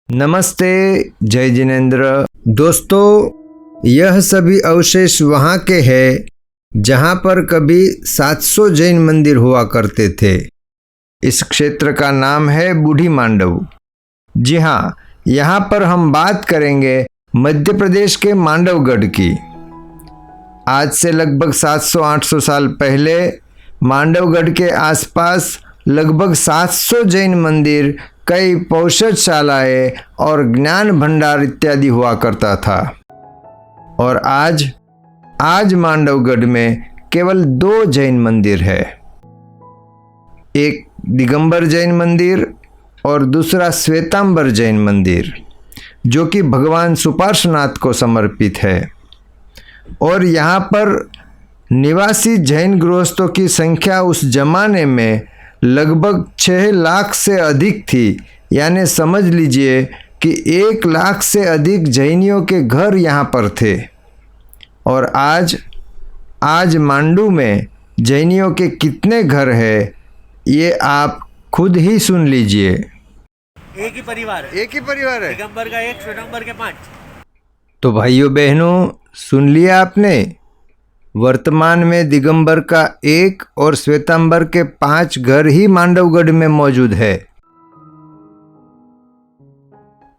नमस्ते, जय जिनेन्द्र। दोस्तों, यह सभी अवशेष वहाँ के हैं जहाँ पर कभी 700 जैन मंदिर हुआ करते थे। इस क्षेत्र का नाम है बूढ़ी मांडव। जी हाँ, यहाँ पर हम बात करेंगे मध्य प्रदेश के मांडवगढ़ की। आज से लगभग 700-800 साल पहले मांडवगढ़ के आसपास लगभग 700 जैन मंदिर, कई पौषधशालाएं और ज्ञान भंडार इत्यादि हुआ करता था। और आज मांडवगढ़ में केवल 2 जैन मंदिर है। एक दिगंबर जैन मंदिर और दूसरा श्वेतांबर जैन मंदिर, जो कि भगवान सुपार्श्वनाथ को समर्पित है। और यहाँ पर निवासी जैन गृहस्थों की संख्या उस जमाने में लगभग 6 लाख से अधिक थी। यानी समझ लीजिए कि 1 लाख से अधिक जैनियों के घर यहाँ पर थे। और आज मांडू में जैनियों के कितने घर हैं, ये आप खुद ही सुन लीजिए। एक ही परिवार है। दिगंबर का 1, श्वेतांबर के 5। तो भाइयों बहनों, सुन लिया आपने। वर्तमान में दिगंबर का 1 और श्वेतांबर के 5 घर ही मांडवगढ़ में मौजूद है।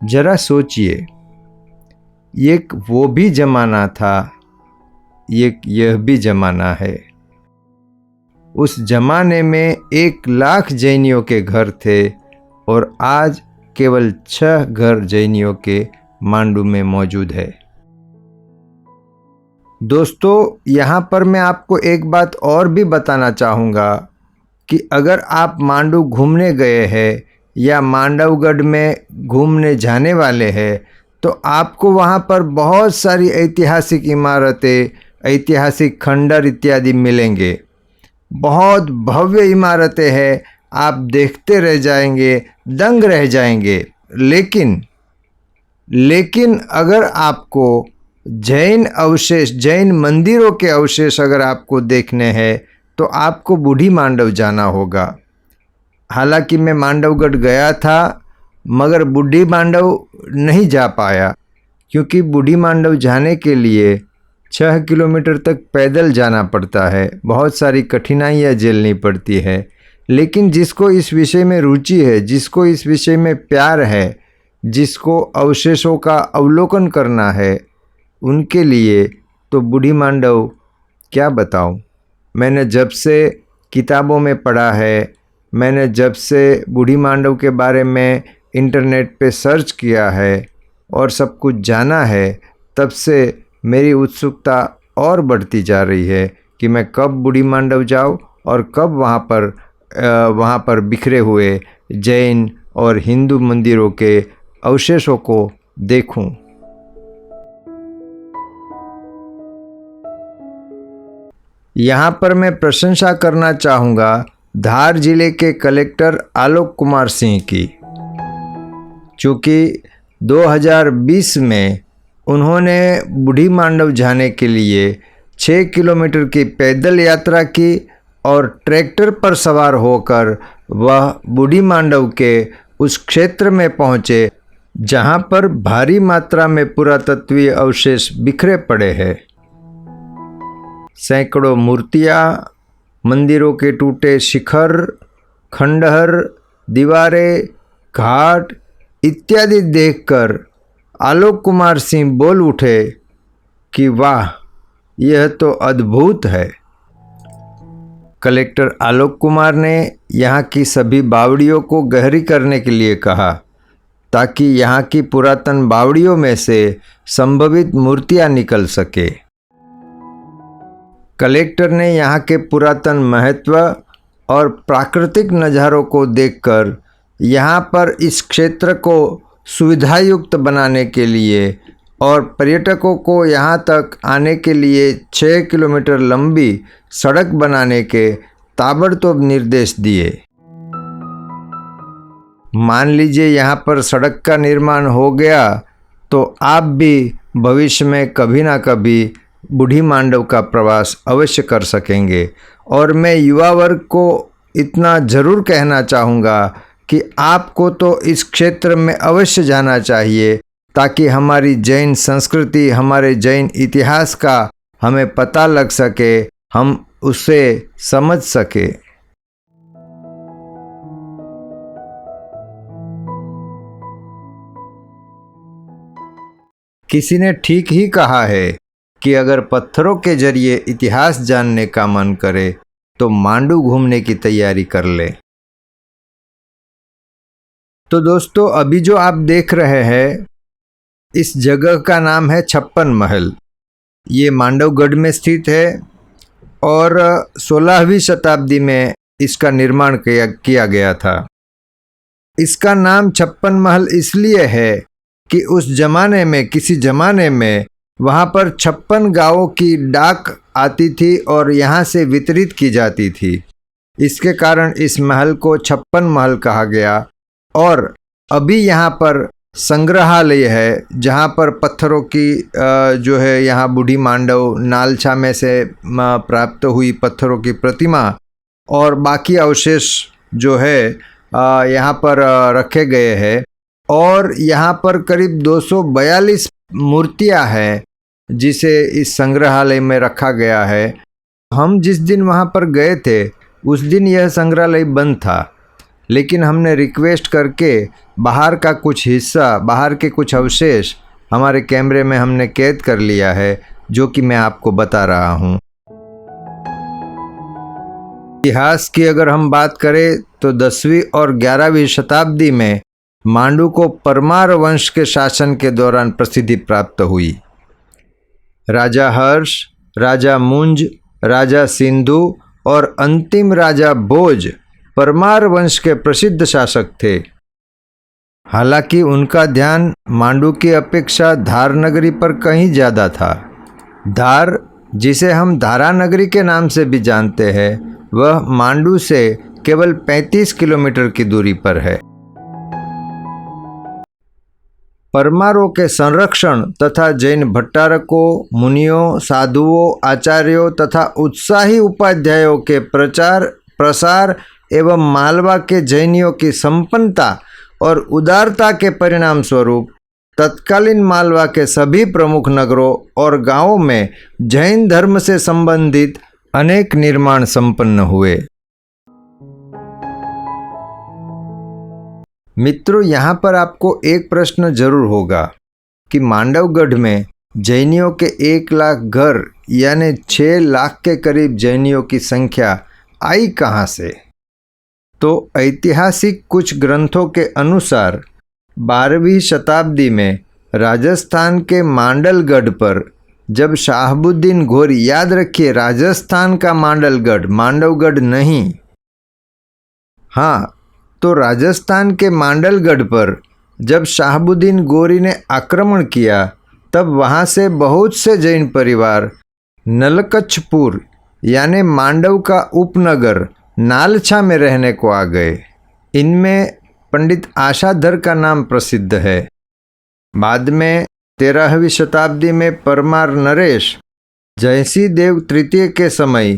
जरा सोचिए, एक वो भी जमाना था, एक यह भी जमाना है। उस जमाने में 1 लाख जैनियों के घर थे और आज केवल 6 घर जैनियों के मांडू में मौजूद है। दोस्तों, यहाँ पर मैं आपको एक बात और भी बताना चाहूँगा कि अगर आप मांडू घूमने गए हैं या मांडवगढ़ में घूमने जाने वाले हैं, तो आपको वहाँ पर बहुत सारी ऐतिहासिक इमारतें, ऐतिहासिक खंडर इत्यादि मिलेंगे। बहुत भव्य इमारतें हैं, आप देखते रह जाएंगे, दंग रह जाएंगे। लेकिन अगर आपको जैन अवशेष, जैन मंदिरों के अवशेष अगर आपको देखने हैं, तो आपको बूढ़ी मांडव जाना होगा। हालांकि मैं मांडवगढ़ गया था, मगर बूढ़ी मांडव नहीं जा पाया, क्योंकि बूढ़ी मांडव जाने के लिए 6 किलोमीटर तक पैदल जाना पड़ता है। बहुत सारी कठिनाइयाँ झेलनी पड़ती है। लेकिन जिसको इस विषय में रुचि है, जिसको इस विषय में प्यार है, जिसको अवशेषों का अवलोकन करना है, उनके लिए तो बूढ़ी मांडव क्या बताऊं। मैंने जब से किताबों में पढ़ा है, मैंने जब से बूढ़ी मांडव के बारे में इंटरनेट पे सर्च किया है और सब कुछ जाना है, तब से मेरी उत्सुकता और बढ़ती जा रही है कि मैं कब बूढ़ी मांडव जाऊं और कब वहाँ पर बिखरे हुए जैन और हिंदू मंदिरों के अवशेषों को देखूं। यहाँ पर मैं प्रशंसा करना चाहूँगा धार जिले के कलेक्टर आलोक कुमार सिंह की, चूँकि 2020 में उन्होंने बूढ़ी मांडव जाने के लिए 6 किलोमीटर की पैदल यात्रा की और ट्रैक्टर पर सवार होकर वह बूढ़ी मांडव के उस क्षेत्र में पहुँचे जहाँ पर भारी मात्रा में पुरातत्वीय अवशेष बिखरे पड़े हैं। सैकड़ों मूर्तियाँ, मंदिरों के टूटे शिखर, खंडहर, दीवारें, घाट इत्यादि देखकर आलोक कुमार सिंह बोल उठे कि वाह, यह तो अद्भुत है। कलेक्टर आलोक कुमार ने यहाँ की सभी बावड़ियों को गहरी करने के लिए कहा, ताकि यहाँ की पुरातन बावड़ियों में से संभवित मूर्तियाँ निकल सके। कलेक्टर ने यहाँ के पुरातन महत्व और प्राकृतिक नज़ारों को देखकर यहाँ पर इस क्षेत्र को सुविधायुक्त बनाने के लिए और पर्यटकों को यहाँ तक आने के लिए 6 किलोमीटर लंबी सड़क बनाने के ताबड़तोड़ निर्देश दिए। मान लीजिए यहाँ पर सड़क का निर्माण हो गया, तो आप भी भविष्य में कभी ना कभी बूढ़ी मांडव का प्रवास अवश्य कर सकेंगे। और मैं युवा वर्ग को इतना ज़रूर कहना चाहूँगा कि आपको तो इस क्षेत्र में अवश्य जाना चाहिए ताकि हमारी जैन संस्कृति, हमारे जैन इतिहास का हमें पता लग सके, हम उसे समझ सके। किसी ने ठीक ही कहा है कि अगर पत्थरों के जरिए इतिहास जानने का मन करे तो मांडू घूमने की तैयारी कर ले। तो दोस्तों, अभी जो आप देख रहे हैं इस जगह का नाम है छप्पन महल। ये मांडवगढ़ में स्थित है और 16वीं शताब्दी में इसका निर्माण किया गया था। इसका नाम छप्पन महल इसलिए है कि उस जमाने में, किसी जमाने में वहाँ पर 56 गांवों की डाक आती थी और यहाँ से वितरित की जाती थी। इसके कारण इस महल को छप्पन महल कहा गया। और अभी यहाँ पर संग्रहालय है जहाँ पर पत्थरों की जो है यहाँ बूढ़ी मांडव नालछा में से प्राप्त हुई पत्थरों की प्रतिमा और बाकी अवशेष जो है यहाँ पर रखे गए हैं। और यहाँ पर करीब 242 मूर्तियाँ हैं जिसे इस संग्रहालय में रखा गया है। हम जिस दिन वहाँ पर गए थे उस दिन यह संग्रहालय बंद था, लेकिन हमने रिक्वेस्ट करके बाहर का कुछ हिस्सा, बाहर के कुछ अवशेष हमारे कैमरे में हमने कैद कर लिया है, जो कि मैं आपको बता रहा हूँ। इतिहास की अगर हम बात करें तो 10वीं और 11वीं शताब्दी में मांडू को परमार वंश के शासन के दौरान प्रसिद्धि प्राप्त हुई। राजा हर्ष, राजा मुंज, राजा सिंधु और अंतिम राजा भोज परमार वंश के प्रसिद्ध शासक थे। हालांकि उनका ध्यान मांडू की अपेक्षा धार नगरी पर कहीं ज़्यादा था। धार, जिसे हम धारा नगरी के नाम से भी जानते हैं, वह मांडू से केवल 35 किलोमीटर की दूरी पर है। परमारों के संरक्षण तथा जैन भट्टारकों, मुनियों, साधुओं, आचार्यों तथा उत्साही उपाध्यायों के प्रचार प्रसार एवं मालवा के जैनियों की संपन्नता और उदारता के परिणाम स्वरूप तत्कालीन मालवा के सभी प्रमुख नगरों और गांवों में जैन धर्म से संबंधित अनेक निर्माण संपन्न हुए। मित्रों, यहाँ पर आपको एक प्रश्न जरूर होगा कि मांडवगढ़ में जैनियों के 1 लाख घर यानी 6 लाख के करीब जैनियों की संख्या आई कहाँ से? तो ऐतिहासिक कुछ ग्रंथों के अनुसार 12वीं शताब्दी में राजस्थान के मांडलगढ़ पर जब शाहबुद्दीन घोरी, याद रखिए राजस्थान का मांडलगढ़, मांडवगढ़ नहीं, हाँ, तो राजस्थान के मांडलगढ़ पर जब शाहबुद्दीन गोरी ने आक्रमण किया तब वहाँ से बहुत से जैन परिवार नलकच्छपुर यानी मांडव का उपनगर नालछा में रहने को आ गए। इनमें पंडित आशाधर का नाम प्रसिद्ध है। बाद में 13वीं शताब्दी में परमार नरेश जयसिंह देव तृतीय के समय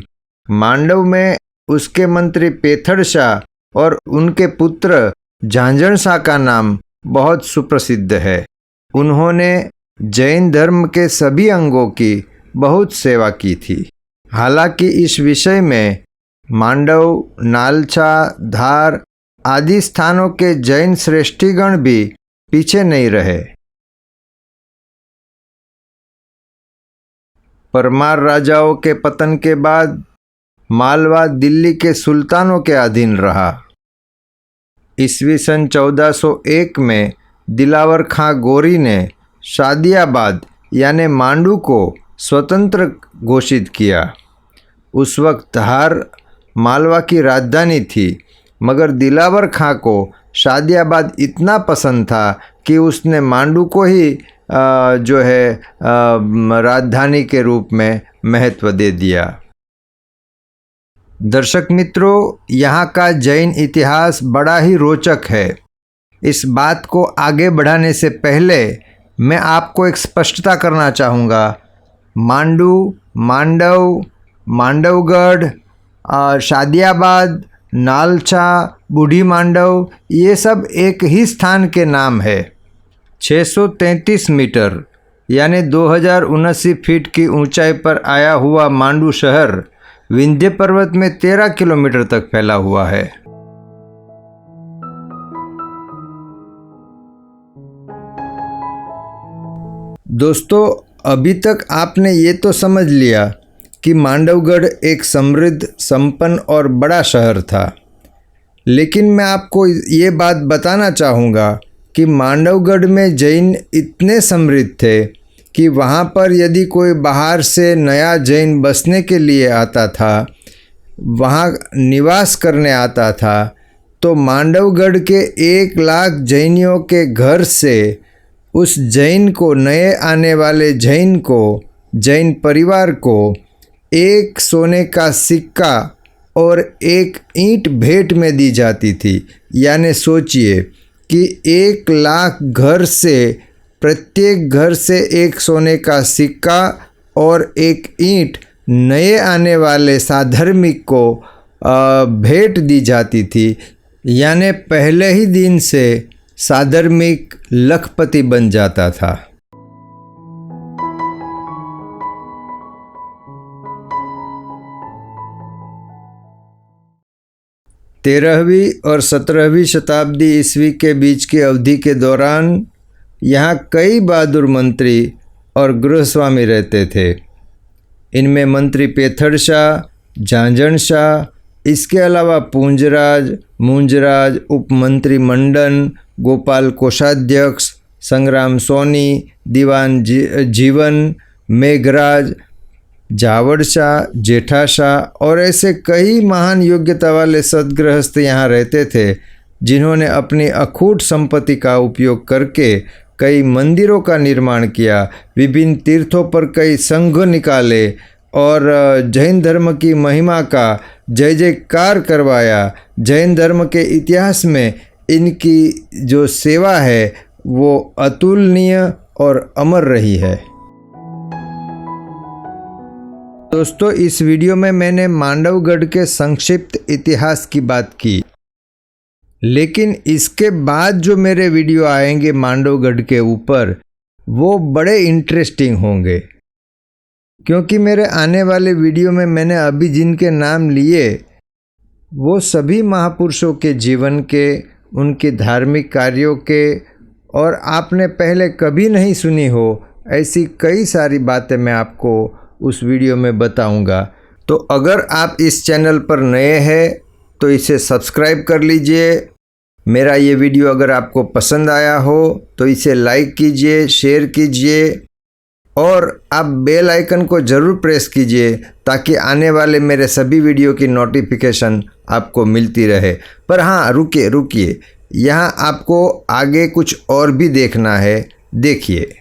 मांडव में उसके मंत्री पेथड़ शाह और उनके पुत्र झांझण शाह का नाम बहुत सुप्रसिद्ध है। उन्होंने जैन धर्म के सभी अंगों की बहुत सेवा की थी। हालांकि इस विषय में मांडव, नालछा, धार आदि स्थानों के जैन श्रेष्ठीगण भी पीछे नहीं रहे। परमार राजाओं के पतन के बाद मालवा दिल्ली के सुल्तानों के अधीन रहा। ईस्वी सन 1401 में दिलावर खां गोरी ने शादियाबाद यानी मांडू को स्वतंत्र घोषित किया। उस वक्त धार मालवा की राजधानी थी, मगर दिलावर खां को शादियाबाद इतना पसंद था कि उसने मांडू को ही जो है राजधानी के रूप में महत्व दे दिया। दर्शक मित्रों, यहाँ का जैन इतिहास बड़ा ही रोचक है। इस बात को आगे बढ़ाने से पहले मैं आपको एक स्पष्टता करना चाहूँगा। मांडू, मांडव, मांडवगढ़, शादियाबाद नालचा, बूढ़ी मांडव, ये सब एक ही स्थान के नाम है। 633 मीटर यानी 2079 फीट की ऊंचाई पर आया हुआ मांडू शहर विंध्य पर्वत में 13 किलोमीटर तक फैला हुआ है। दोस्तों, अभी तक आपने ये तो समझ लिया कि मांडवगढ़ एक समृद्ध, संपन्न और बड़ा शहर था, लेकिन मैं आपको ये बात बताना चाहूँगा कि मांडवगढ़ में जैन इतने समृद्ध थे कि वहाँ पर यदि कोई बाहर से नया जैन बसने के लिए आता था, वहाँ निवास करने आता था, तो मांडवगढ़ के 1 लाख जैनियों के घर से उस जैन को, नए आने वाले जैन को, जैन परिवार को 1 सोने का सिक्का और 1 ईंट भेंट में दी जाती थी। यानी सोचिए कि 1 लाख घर से प्रत्येक घर से 1 सोने का सिक्का और 1 ईंट नए आने वाले साधर्मिक को भेंट दी जाती थी। यानी पहले ही दिन से साधर्मिक लखपति बन जाता था। तेरहवीं और 17वीं शताब्दी ईस्वी के बीच की अवधि के दौरान यहाँ कई बहादुर मंत्री और गृहस्वामी रहते थे। इनमें मंत्री पेथड़ शाह, झांझण शाह, इसके अलावा पूंजराज, मुंजराज, उपमंत्री मंडन, गोपाल कोषाध्यक्ष, संग्राम सोनी, दीवान जीवन, मेघराज, जावड़ शाह, जेठा शाह और ऐसे कई महान योग्यता वाले सद्गृहस्थ यहाँ रहते थे, जिन्होंने अपनी अखूट संपत्ति का उपयोग करके कई मंदिरों का निर्माण किया, विभिन्न तीर्थों पर कई संघ निकाले और जैन धर्म की महिमा का जय जयकार करवाया। जैन धर्म के इतिहास में इनकी जो सेवा है वो अतुलनीय और अमर रही है। दोस्तों, इस वीडियो में मैंने मांडवगढ़ के संक्षिप्त इतिहास की बात की, लेकिन इसके बाद जो मेरे वीडियो आएंगे मांडवगढ़ के ऊपर वो बड़े इंटरेस्टिंग होंगे, क्योंकि मेरे आने वाले वीडियो में मैंने अभी जिनके नाम लिए वो सभी महापुरुषों के जीवन के, उनके धार्मिक कार्यों के, और आपने पहले कभी नहीं सुनी हो ऐसी कई सारी बातें मैं आपको उस वीडियो में बताऊंगा। तो अगर आप इस चैनल पर नए हैं तो इसे सब्सक्राइब कर लीजिए। मेरा ये वीडियो अगर आपको पसंद आया हो तो इसे लाइक कीजिए, शेयर कीजिए और आप बेल आइकन को ज़रूर प्रेस कीजिए ताकि आने वाले मेरे सभी वीडियो की नोटिफिकेशन आपको मिलती रहे। पर हाँ, रुकिए, यहाँ आपको आगे कुछ और भी देखना है। देखिए,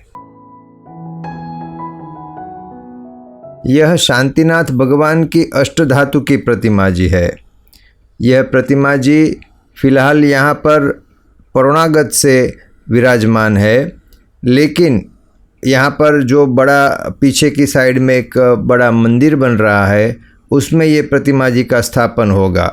यह शांतिनाथ भगवान की अष्टधातु की प्रतिमा जी है। यह प्रतिमा जी फिलहाल यहाँ पर पौराणगत से विराजमान है, लेकिन यहाँ पर जो बड़ा पीछे की साइड में एक बड़ा मंदिर बन रहा है उसमें ये प्रतिमा जी का स्थापन होगा।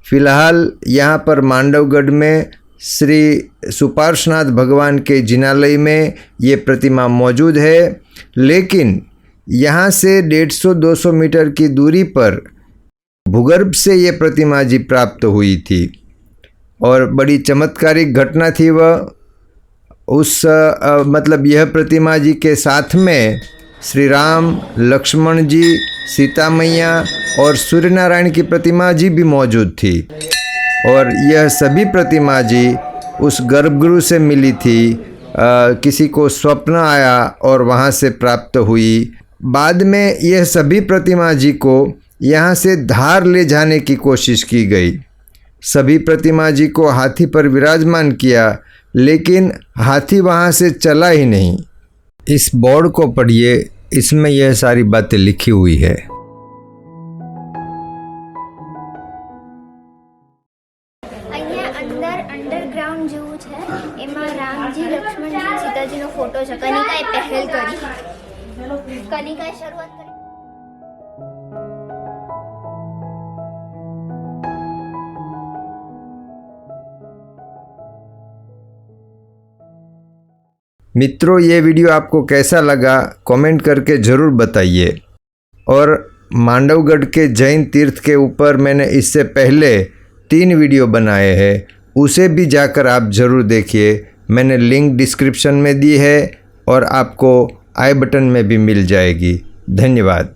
फिलहाल यहाँ पर मांडवगढ़ में श्री सुपार्श्वनाथ भगवान के जिनालय में ये प्रतिमा मौजूद है, लेकिन यहाँ से 150-200 मीटर की दूरी पर भूगर्भ से ये प्रतिमा जी प्राप्त हुई थी और बड़ी चमत्कारिक घटना थी वह। मतलब यह प्रतिमा जी के साथ में श्री राम, लक्ष्मण जी, सीता मैया और सूर्य नारायण की प्रतिमा जी भी मौजूद थी और यह सभी प्रतिमा जी उस गर्भगृह से मिली थी। किसी को स्वप्न आया और वहाँ से प्राप्त हुई। बाद में यह सभी प्रतिमा जी को यहाँ से धार ले जाने की कोशिश की गई। सभी प्रतिमा जी को हाथी पर विराजमान किया, लेकिन हाथी वहाँ से चला ही नहीं। इस बोर्ड को पढ़िए, इसमें यह सारी बातें लिखी हुई है। अंडरग्राउंड જેવું છે, એમાં રામજી, લક્ષ્મણજી, સીતાજીનો ફોટો છે. કનિકાએ પહેલ કરી, કનિકાએ શરૂઆત કરી. मित्रों, ये वीडियो आपको कैसा लगा कमेंट करके ज़रूर बताइए। और मांडवगढ़ के जैन तीर्थ के ऊपर मैंने इससे पहले 3 वीडियो बनाए हैं, उसे भी जाकर आप ज़रूर देखिए। मैंने लिंक डिस्क्रिप्शन में दी है और आपको आई बटन में भी मिल जाएगी। धन्यवाद।